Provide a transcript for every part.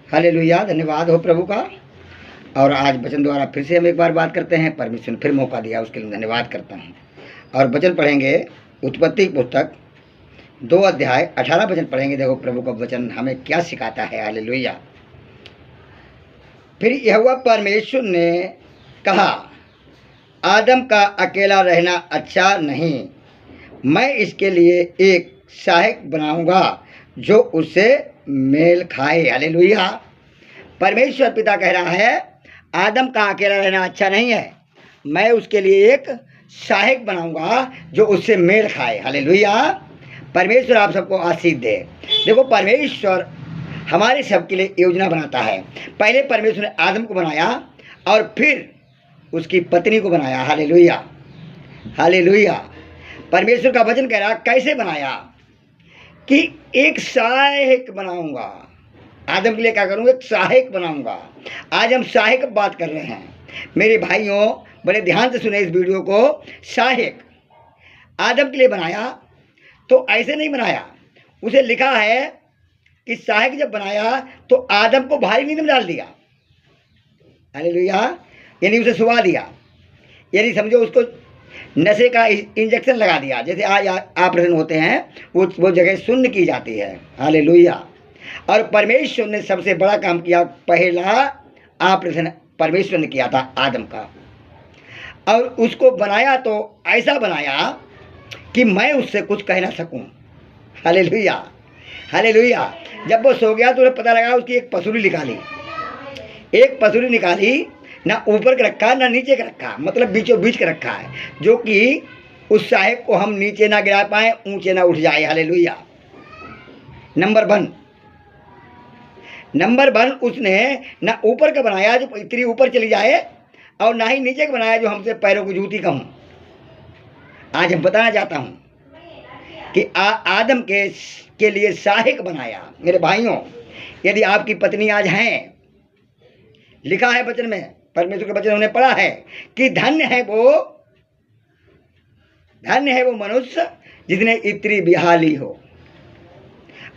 Hallelujah, धन्यवाद हो प्रभु का। और आज वचन द्वारा फिर से हम एक बार बात करते हैं। परमेश्वर ने फिर मौका दिया, उसके लिए धन्यवाद करता हूँ। और वचन पढ़ेंगे उत्पत्ति पुस्तक 2 अध्याय 18 वचन पढ़ेंगे। देखो प्रभु का वचन हमें क्या सिखाता है। हालेलुया। फिर यहोवा परमेश्वर ने कहा, आदम का अकेला रहना अच्छा नहीं, मैं इसके लिए एक सहायक बनाऊंगा जो उससे मेल खाए। हालेलुया। परमेश्वर पिता कह रहा है, आदम का अकेला रहना अच्छा नहीं है, मैं उसके लिए एक सहायक बनाऊंगा जो उससे मेल खाए। हालेलुया। परमेश्वर आप सबको आशीष दे। देखो, परमेश्वर हमारे सबके लिए योजना बनाता है। पहले परमेश्वर ने आदम को बनाया और फिर उसकी पत्नी को बनाया। Hallelujah, hallelujah. परमेश्वर का वचन कह रहा, कैसे बनाया कि एक सहायक बनाऊंगा। आदम के लिए क्या करूंगा? एक सहायक बनाऊंगा। आज हम सहायक बात कर रहे हैं। मेरे भाइयों, बड़े ध्यान से सुने इस वीडियो को। सहायक आदम के लिए बनाया तो ऐसे नहीं बनाया। उसे लिखा है कि सहायक जब बनाया तो आदम को भारी नींद में डाल दिया। हालेलुया। यानी उसे सुला दिया, यानी समझो उसको नशे का इंजेक्शन लगा दिया। जैसे आज ऑपरेशन होते हैं, वो जगह शून्य की जाती है। हालेलुया। और परमेश्वर ने सबसे बड़ा काम किया, पहला ऑपरेशन परमेश्वर ने किया था आदम का। और उसको बनाया तो ऐसा बनाया कि मैं उससे कुछ कह ना सकूं। Hallelujah, hallelujah. जब वो सो गया तो उन्हें पता लगा, उसकी एक पसूरी निकाली। एक पसूरी निकाली, ना ऊपर का रखा ना नीचे का रखा, मतलब बीचों बीच का रखा है, जो कि उस सहायक को हम नीचे ना गिरा पाए, ऊंचे ना उठ जाए। हालेलुया। नंबर 1 उसने ना ऊपर का बनाया जो इतनी ऊपर चली जाए, और ना ही नीचे का बनाया जो हमसे पैरों को जूती कहूं। आज हम बताना चाहता हूं कि आदम के लिए सहायक बनाया। मेरे भाइयों, यदि आपकी पत्नी आज हैं, लिखा है वचन में, परमेश्वर के वचन उन्हें पढ़ा है कि धन्य है वो मनुष्य जिसने इतनी बिहाली हो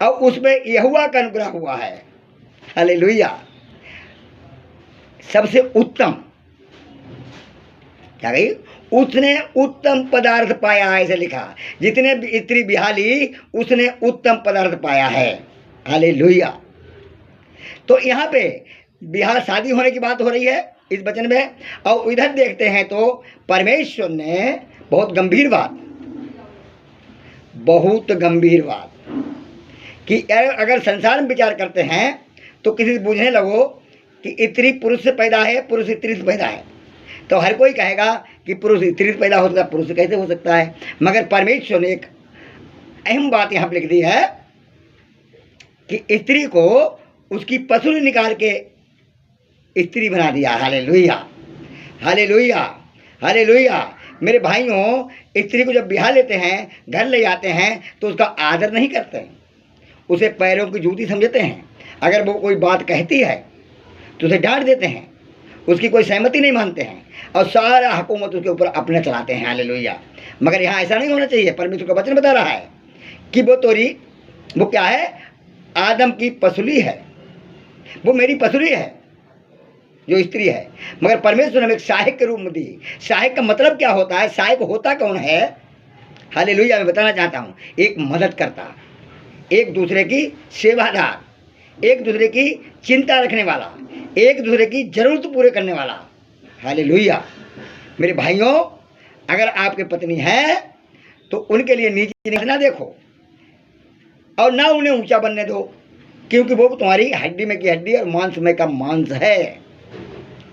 और उसमें यहोवा का अनुग्रह हुआ है। हालेलुया। सबसे उत्तम क्या कही? उसने उत्तम पदार्थ पाया है, ऐसे लिखा। जितने स्त्री बिहाली, उसने उत्तम पदार्थ पाया है। हालेलुया। तो यहाँ पे बिहार शादी होने की बात हो रही है इस वचन में। और इधर देखते हैं तो परमेश्वर ने बहुत गंभीर बात कि अगर संसार में विचार करते हैं तो किसी से पूछने लगो कि स्त्री पुरुष से पैदा है, पुरुष स्त्री से पैदा है, तो हर कोई कहेगा कि पुरुष स्त्री से पैदा हो सकता है, पुरुष से कैसे हो सकता है। मगर परमेश्वर ने एक अहम बात यहाँ पर लिख दी है कि स्त्री को उसकी पसूरी निकाल के स्त्री बना दिया। Hallelujah, hallelujah, hallelujah. मेरे भाइयों, स्त्री को जब बिहा लेते हैं, घर ले जाते हैं, तो उसका आदर नहीं करते हैं, उसे पैरों की जूती समझते हैं। अगर वो कोई बात कहती है तो उसे डांट देते हैं, उसकी कोई सहमति नहीं मानते हैं, और सारा हुकूमत उसके ऊपर अपने चलाते हैं। हालेलुया। मगर यहाँ ऐसा नहीं होना चाहिए। परमेश्वर का वचन बता रहा है कि वो क्या है? आदम की पसली है, वो मेरी पसली है जो स्त्री है। मगर परमेश्वर ने हमें एक सहायक के रूप में दी। सहायक का मतलब क्या होता है? सहायक होता कौन है? हालेलुया। मैं बताना चाहता हूँ, एक मदद करता, एक दूसरे की सेवादार, एक दूसरे की चिंता रखने वाला, एक दूसरे की जरूरत पूरे करने वाला। हालेलुया। मेरे भाइयों, अगर आपकी पत्नी है तो उनके लिए नीचे ना देखो और ना उन्हें ऊंचा बनने दो, क्योंकि वो तुम्हारी हड्डी में की हड्डी और मांस में का मांस है।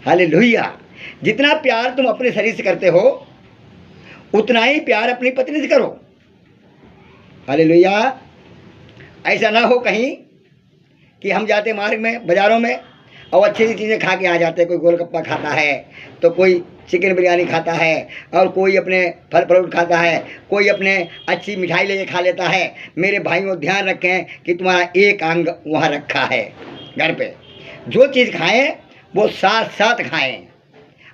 हालेलुया। जितना प्यार तुम अपने शरीर से करते हो, उतना ही प्यार अपनी पत्नी से करो। हालेलुया। ऐसा ना हो कहीं कि हम जाते मार्ग में, बाजारों में, और अच्छी चीज़ें खा के आ जाते हैं। कोई गोलगप्पा खाता है, तो कोई चिकन बिरयानी खाता है, और कोई अपने फल फ्रूट खाता है, कोई अपने अच्छी मिठाई लेके खा लेता है। मेरे भाइयों, ध्यान रखें कि तुम्हारा एक अंग वहाँ रखा है घर पे। जो चीज़ खाएं वो साथ साथ खाएं,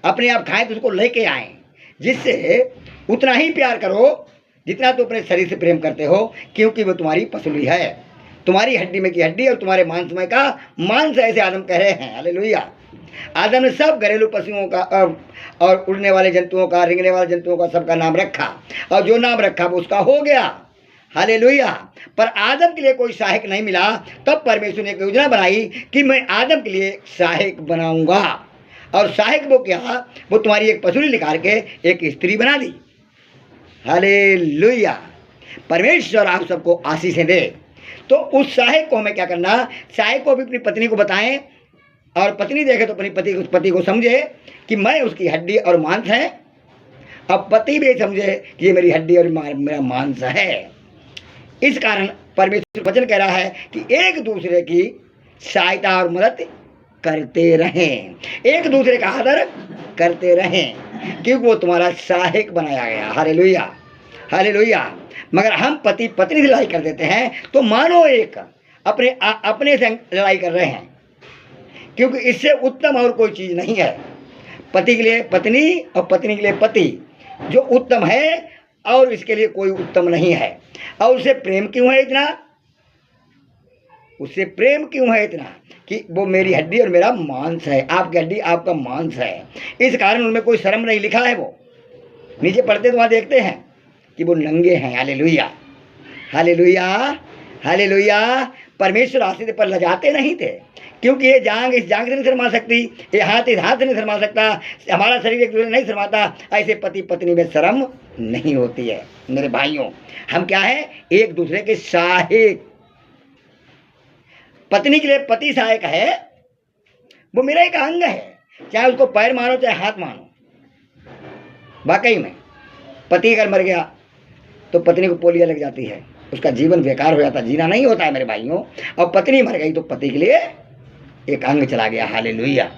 अपने आप खाएं तो उसको लेके आएं, जिससे उतना ही प्यार करो जितना तो अपने शरीर से प्रेम करते हो, क्योंकि वो तुम्हारी पसली है। तुम्हारी हड्डी में की हड्डी और तुम्हारे मांस में का मांस, ऐसे आदम कह रहे हैं। हालेलुया। आदम ने सब घरेलू पशुओं का और उड़ने वाले जंतुओं का, रेंगने वाले जंतुओं का सबका नाम रखा, और जो नाम रखा वो उसका हो गया। हालेलुया। पर आदम के लिए कोई सहायक नहीं मिला। तब परमेश्वर ने एक योजना बनाई कि मैं आदम के लिए सहायक बनाऊंगा। और सहायक वो क्या? वो तुम्हारी एक पसुली निकाल के एक स्त्री बना दी। हालेलुया। परमेश्वर आप सबको आशीषें दे। तो उस सहायक को हमें क्या करना? सहायक को भी अपनी पत्नी को बताएं, और पत्नी देखे तो अपनी पति को समझे कि मैं उसकी हड्डी और मांस है, अब पति भी समझे कि ये मेरी हड्डी और मेरा मांस है। इस कारण परमेश्वर वचन कह रहा है कि एक दूसरे की सहायता और मदद करते रहें, एक दूसरे का आदर करते रहें, क्योंकि वो तुम्हारा सहायक बनाया गया। Hallelujah, hallelujah. मगर हम पति पत्नी से लड़ाई कर देते हैं तो मानो एक अपने से लड़ाई कर रहे हैं, क्योंकि इससे उत्तम और कोई चीज़ नहीं है। पति के लिए पत्नी और पत्नी के लिए पति जो उत्तम है, और इसके लिए कोई उत्तम नहीं है। और उससे प्रेम क्यों है इतना? उससे प्रेम क्यों है इतना कि वो मेरी हड्डी और मेरा मांस है, आपकी हड्डी आपका मांस है। इस कारण उनमें कोई शर्म नहीं लिखा है। वो नीचे पढ़ते तो वहाँ देखते हैं कि वो नंगे हैं। Hallelujah, hallelujah, hallelujah. परमेश्वर आशीष पर लजाते नहीं थे, क्योंकि ये जांग इस जांग से नहीं शर्मा सकती, ये हाथ इस हाथ से नहीं शर्मा सकता, हमारा शरीर एक दूसरे नहीं शर्माता। ऐसे पति पत्नी में शर्म नहीं होती है। मेरे भाइयों, हम क्या है? एक दूसरे के सहायक। पत्नी के लिए पति सहायक है, वो मेरा एक अंग है, चाहे उसको पैर मानो चाहे हाथ मानो। वाकई में पति अगर मर गया तो पत्नी को पोलियो लग जाती है, उसका जीवन बेकार हो जाता है, जीना नहीं होता है मेरे भाइयों। और पत्नी मर गई तो पति के लिए एक अंग चला गया। हालेलुया।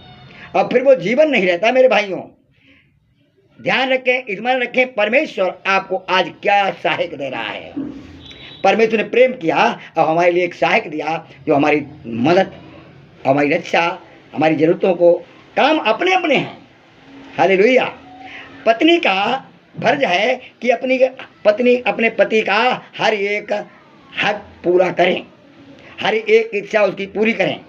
और फिर वो जीवन नहीं रहता मेरे भाइयों। ध्यान रखें, स्मरण रखें, परमेश्वर आपको आज क्या सहायक दे रहा है। परमेश्वर ने प्रेम किया और हमारे लिए एक सहायक दिया, जो हमारी मदद, हमारी रक्षा, हमारी ज़रूरतों को काम अपने अपने हैं। हालेलुया। पत्नी का फर्ज है कि पत्नी अपने पति का हर एक हक पूरा करें, हर एक इच्छा उसकी पूरी करें।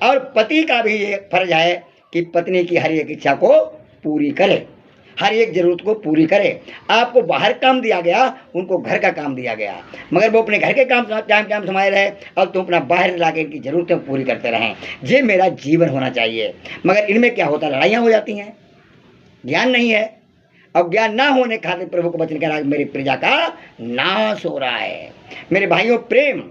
और पति का भी ये फर्ज है कि पत्नी की हर एक इच्छा को पूरी करे, हर एक जरूरत को पूरी करे। आपको बाहर काम दिया गया, उनको घर का काम दिया गया, मगर वो अपने घर के काम टाइम समाये रहे और तुम अपना बाहर ला के इनकी ज़रूरतें पूरी करते रहें। ये मेरा जीवन होना चाहिए। मगर इनमें क्या होता है? लड़ाइयाँ हो जाती हैं, ज्ञान नहीं है। अब ज्ञान ना होने खातिर प्रभु को वचन कह रहा है मेरी प्रजा का नाश हो रहा है। मेरे भाइयों, प्रेम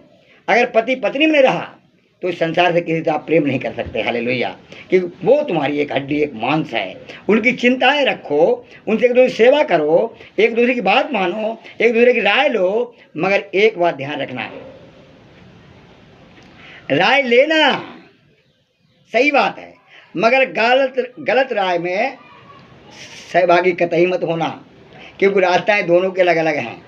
अगर पति पत्नी में रहा तो इस संसार से किसी से आप प्रेम नहीं कर सकते। हालेलुया। क्योंकि वो तुम्हारी एक हड्डी एक मांस है। उनकी चिंताएं रखो, उनसे एक दूसरे की सेवा करो, एक दूसरे की बात मानो, एक दूसरे की राय लो। मगर एक बात ध्यान रखना है, राय लेना सही बात है, मगर गलत राय में सहभागी कतई मत होना, क्योंकि रास्ताएं दोनों के अलग अलग हैं।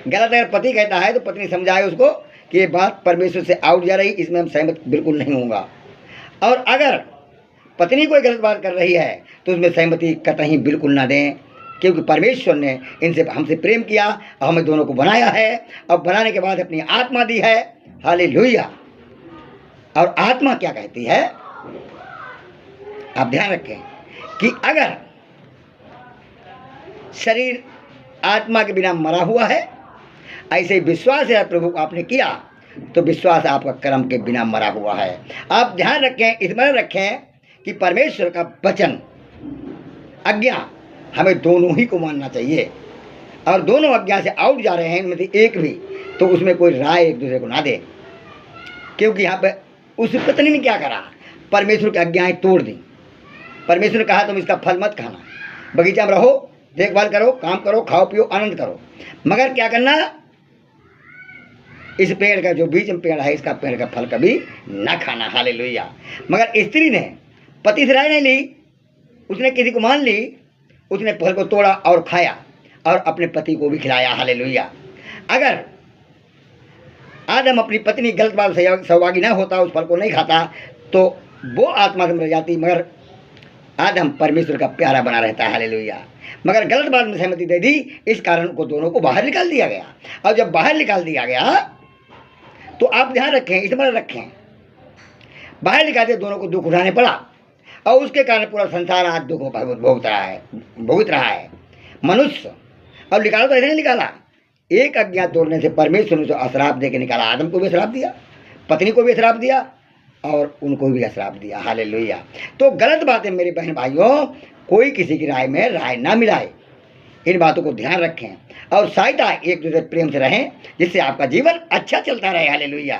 गलत अगर पति कहता है तो पत्नी समझाए उसको कि ये बात परमेश्वर से आउट जा रही, इसमें हम सहमत बिल्कुल नहीं होगा। और अगर पत्नी कोई गलत बात कर रही है तो उसमें सहमति कतई बिल्कुल ना दें, क्योंकि परमेश्वर ने हमसे प्रेम किया और हमें दोनों को बनाया है, और बनाने के बाद अपनी आत्मा दी है। हालेलुया। और आत्मा क्या कहती है? आप ध्यान रखें कि अगर शरीर आत्मा के बिना मरा हुआ है, ऐसे विश्वास है प्रभु को आपने किया तो विश्वास आपका कर्म के बिना मरा हुआ है। आप ध्यान रखें, स्मरण रखें कि परमेश्वर का वचन आज्ञा हमें दोनों ही को मानना चाहिए, और दोनों आज्ञा से आउट जा रहे हैं इनमें से एक भी, तो उसमें कोई राय एक दूसरे को ना दे। क्योंकि यहाँ पे उस पत्नी ने क्या करा? परमेश्वर की आज्ञाएं तोड़ दी। परमेश्वर ने कहा तुम इसका फल मत खाना, बगीचा में रहो, देखभाल करो, काम करो, खाओ पियो, आनंद करो, मगर क्या करना? इस पेड़ का जो बीच में पेड़ है, इसका पेड़ का फल कभी ना खाना। हालेलुया। मगर स्त्री ने पति से राय नहीं ली, उसने किसी को मान ली, उसने फल को तोड़ा और खाया और अपने पति को भी खिलाया। हालेलुया। अगर आदम अपनी पत्नी गलत बात सहभागी ना होता, उस फल को नहीं खाता, तो वो आत्मा से मर जाती, मगर आदम परमेश्वर का प्यारा बना रहता है। हालेलुया। मगर गलत बात में सहमति दे दी, इस कारण को दोनों को बाहर निकाल दिया गया। और जब बाहर निकाल दिया गया तो आप ध्यान रखें, स्मरण रखें, बाहर लिखाते दोनों को दुख उठाने पड़ा और उसके कारण पूरा संसार आज दुखों पर भुगत रहा है मनुष्य। अब निकाला तो ऐसे नहीं निकाला, एक अज्ञा तोड़ने से परमेश्वर ने अश्राप दे के निकाला। आदम को भी अश्राप दिया, पत्नी को भी अश्राप दिया और उनको भी अश्राप दिया। हालेलुया। तो गलत बातें मेरे बहन भाइयों, कोई किसी की राय में राय ना मिलाए, इन बातों को ध्यान रखें और सहायता एक दूसरे प्रेम से रहें, जिससे आपका जीवन अच्छा चलता रहे। हालेलुया।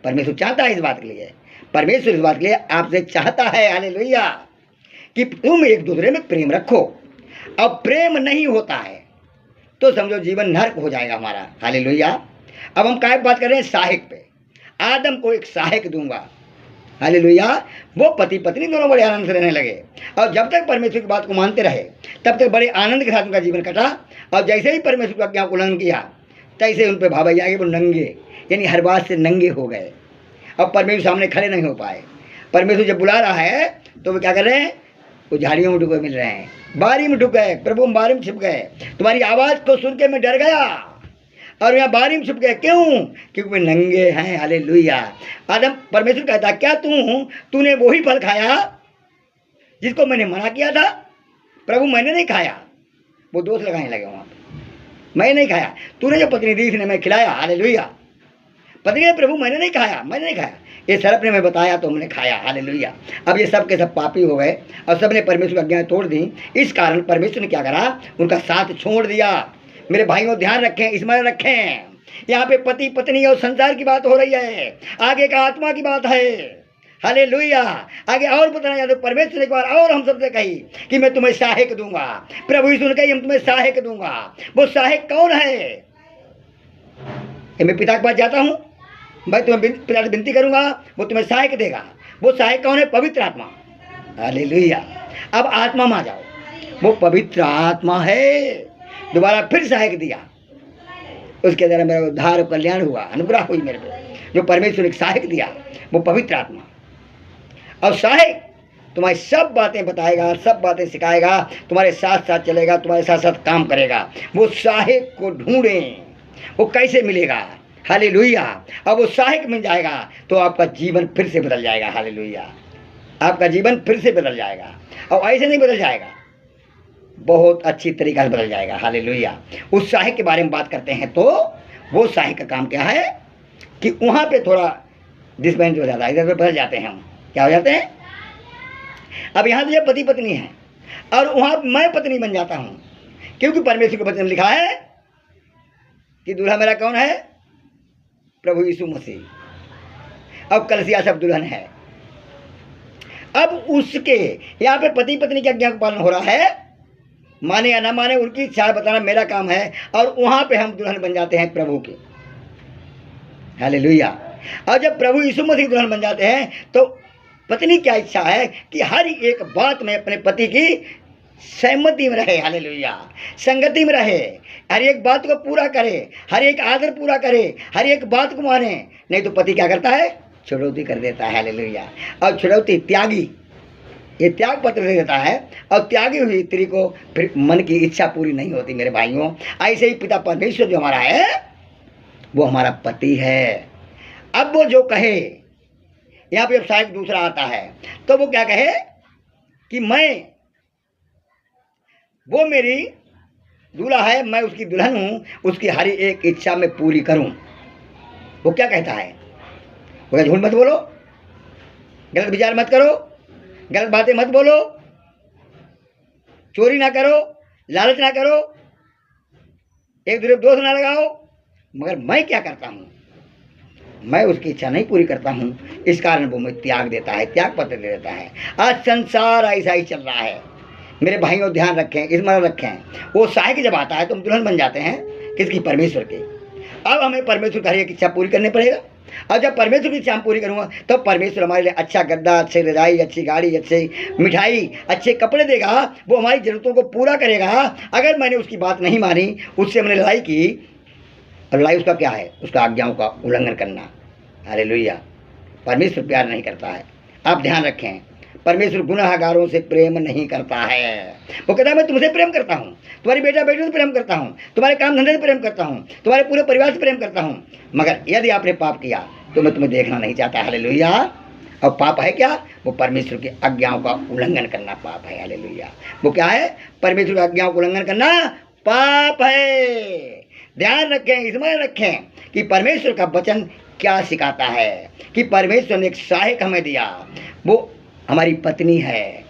परमेश्वर चाहता है इस बात के लिए, परमेश्वर इस बात के लिए आपसे चाहता है, हालेलुया, कि तुम एक दूसरे में प्रेम रखो। अब प्रेम नहीं होता है तो समझो जीवन नरक हो जाएगा हमारा। हालेलुया। अब हम काय बात कर रहे हैं? सहायक पे। आदम को एक सहायक दूंगा। हालेलुया। वो पति पत्नी दोनों बड़े आनंद से रहने लगे और जब तक परमेश्वर की बात को मानते रहे तब तक बड़े आनंद के साथ उनका जीवन कटा। और जैसे ही परमेश्वर की आज्ञा को उल्लंघन किया तैसे उन पर भाभैया आगे वो नंगे, यानी हर बात से नंगे हो गए। अब परमेश्वर सामने खड़े नहीं हो पाए। परमेश्वर जब बुला रहा है तो वो क्या कर रहे हैं? वो झाड़ियों में डूबे मिल रहे हैं, बारी में डूब गए, प्रभु बारी में छिप गए। तुम्हारी आवाज़ को सुन के मैं डर गया और यहाँ बारी में छिप गए। क्यों? क्योंकि वे नंगे हैं। हालेलुया। आदम, परमेश्वर कहता क्या तूने वही फल खाया जिसको मैंने मना किया था? प्रभु मैंने नहीं खाया। वो दोष लगाने लगे वहाँ पे, मैं नहीं खाया, तूने जो पत्नी दी इसने मैं खिलाया। हालेलुया। पत्नी ने, प्रभु मैंने नहीं खाया, मैंने नहीं खाया, ये सर्प ने मैं बताया तो हमने खाया। हालेलुया। अब ये सब के सब पापी हो गए और सब ने परमेश्वर की आज्ञा तोड़ दी। इस कारण परमेश्वर ने क्या करा? उनका साथ छोड़ दिया। मेरे भाइयों ध्यान रखें, स्मरण रखें, यहाँ पे पति पत्नी और संसार की बात हो रही है, आगे का आत्मा की बात है। हालेलुया। आगे और बताना चाहते परमेश्वर ने एक बार और हम सबसे कही कि मैं तुम्हें सहायक दूंगा। प्रभु यीशु ने कही हम तुम्हें सहायक दूंगा। वो सहायक कौन है? मैं पिता के पास जाता हूँ, मैं तुम्हें पिता से विनती करूंगा, वो तुम्हें सहायक देगा। वो सहायक कौन है? पवित्र आत्मा। हालेलुया। अब आत्मा में आ जाओ, वो पवित्र आत्मा है। दोबारा फिर सहायक दिया, उसके द्वारा मेरा उद्धार कल्याण हुआ, अनुग्रह हुई मेरे को। जो परमेश्वर ने सहायक दिया वो पवित्र आत्मा। और सहायक तुम्हारी सब बातें बताएगा, सब बातें सिखाएगा, तुम्हारे साथ साथ चलेगा, तुम्हारे साथ साथ काम करेगा। वो सहायक को ढूंढें, वो कैसे मिलेगा? हालेलुया। अब वो सहायक मिल जाएगा तो आपका जीवन फिर से बदल जाएगा। हालेलुया। आपका जीवन फिर से बदल जाएगा और ऐसे नहीं बदल जाएगा, बहुत अच्छी तरीक़ा से बदल जाएगा। हालेलुया। उस सहायक के बारे में बात करते हैं तो वो सहायक का काम क्या है कि वहाँ पे थोड़ा डिस्पेंस हो जाता है, इधर बदल जाते हैं हम। क्या हो जाते हैं? अब यहाँ तो ये पति पत्नी है और वहाँ मैं पत्नी बन जाता हूँ, क्योंकि परमेश्वर के वचन में लिखा है कि दूल्हा मेरा कौन है? प्रभु यीशु मसीह। अब कलसिया सब दुल्हन है। अब उसके यहाँ पे पति पत्नी की आज्ञा का पालन हो रहा है, माने या ना माने उनकी इच्छा बताना मेरा काम है। और वहाँ पे हम दुल्हन बन जाते हैं प्रभु के। हालेलुया। और जब प्रभु यीशु मसीह दुल्हन बन जाते हैं तो पत्नी क्या इच्छा है कि हर एक बात में अपने पति की सहमति में रहे। हालेलुया। संगति में रहे, हर एक बात को पूरा करे, हर एक आदर पूरा करे, हर एक बात को माने। नहीं तो पति क्या करता है? छुड़ौती कर देता है। हालेलुया। और छुड़ौती त्यागी, ये त्याग पत्र दे देता है और त्यागी हुई स्त्री को फिर मन की इच्छा पूरी नहीं होती। मेरे भाइयों, ऐसे ही पिता परमेश्वर जो हमारा है वो हमारा पति है। अब वो जो कहे, यहाँ पे जब सहायक दूसरा आता है तो वो क्या कहे कि वो मेरी दूल्हा है, मैं उसकी दुल्हन हूँ, उसकी हर एक इच्छा में पूरी करूँ। वो क्या कहता है? वो झूठ मत बोलो, गलत विचार मत करो, गलत बातें मत बोलो, चोरी ना करो, लालच ना करो, एक दूसरे दोष ना लगाओ। मगर मैं क्या करता हूँ? मैं उसकी इच्छा नहीं पूरी करता हूँ, इस कारण वो मुझे त्याग देता है, त्याग पत्र दे देता है। आज संसार ऐसा ही चल रहा है। मेरे भाइयों ध्यान रखें, स्मरण रखें, वो सहायक जब आता है तो हम दुल्हन बन जाते हैं किसकी? परमेश्वर की। अब हमें परमेश्वर की हर एक इच्छा पूरी करनी पड़ेगा। और जब परमेश्वर की इच्छा हम पूरी करूँगा तो परमेश्वर हमारे लिए अच्छा गद्दा, अच्छी रजाई, अच्छी गाड़ी, अच्छी मिठाई, अच्छे कपड़े देगा। वो हमारी ज़रूरतों को पूरा करेगा। अगर मैंने उसकी बात नहीं मानी, उससे मैंने लड़ाई की, और लड़ाई उसका क्या है? उसका आज्ञाओं का उल्लंघन करना। हालेलुया। परमेश्वर प्यार नहीं करता है। आप ध्यान रखें, परमेश्वर गुनाहगारों से प्रेम नहीं करता है। वो कहता है मैं तुमसे प्रेम करता हूँ, तुम्हारी बेटा बेटी से प्रेम करता हूँ, तुम्हारे काम धंधे से प्रेम करता हूँ, तुम्हारे पूरे परिवार से प्रेम करता हूँ, मगर यदि आपने पाप किया तो मैं तुम्हें देखना नहीं चाहता। हालेलुया। और पाप है क्या? वो परमेश्वर की आज्ञाओं का उल्लंघन करना पाप है। हालेलुया। वो क्या है? परमेश्वर की आज्ञाओं का उल्लंघन करना पाप है। ध्यान रखें, स्मरण रखें कि परमेश्वर का वचन क्या सिखाता है कि परमेश्वर ने एक सहायक हमें दिया, वो हमारी पत्नी है।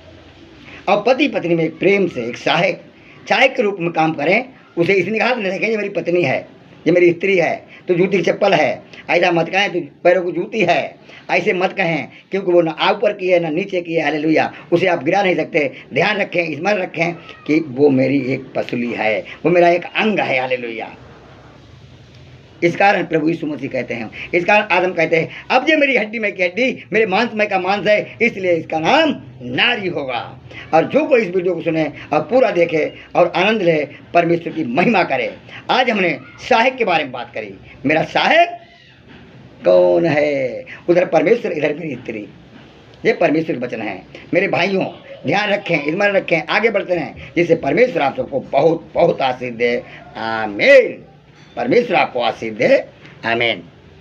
और पति पत्नी में प्रेम से एक सहायक के रूप में काम करें। उसे इस निगाह से देखें, ये मेरी पत्नी है, ये मेरी स्त्री है, तो जूती चप्पल है, ऐसा मत कहें तो पैरों को जूती है, ऐसे मत कहें, क्योंकि वो ना ऊपर की है ना नीचे की है। हालेलुया। उसे आप गिरा नहीं सकते। ध्यान रखें, स्मरण रखें कि वो मेरी एक पसली है, वो मेरा एक अंग है। हालेलुया। इस कारण प्रभु यीशु मसीह कहते हैं, इस कारण आदम कहते हैं, अब ये मेरी हड्डी में की हड्डी, मेरे मांस में का मांस है, इसलिए इसका नाम नारी होगा। और जो कोई इस वीडियो को सुने और पूरा देखे और आनंद ले, परमेश्वर की महिमा करे। आज हमने सहायक के बारे में बात करी। मेरा सहायक कौन है? उधर परमेश्वर, इधर मेरी स्त्री। ये परमेश्वर के वचन है। मेरे भाइयों, ध्यान रखें, स्मरण रखें, आगे बढ़ते रहें, जिससे परमेश्वर आप सबको बहुत बहुत आशीष दे। आमीन। परमेश्वर आपको आशीष दे। आमीन।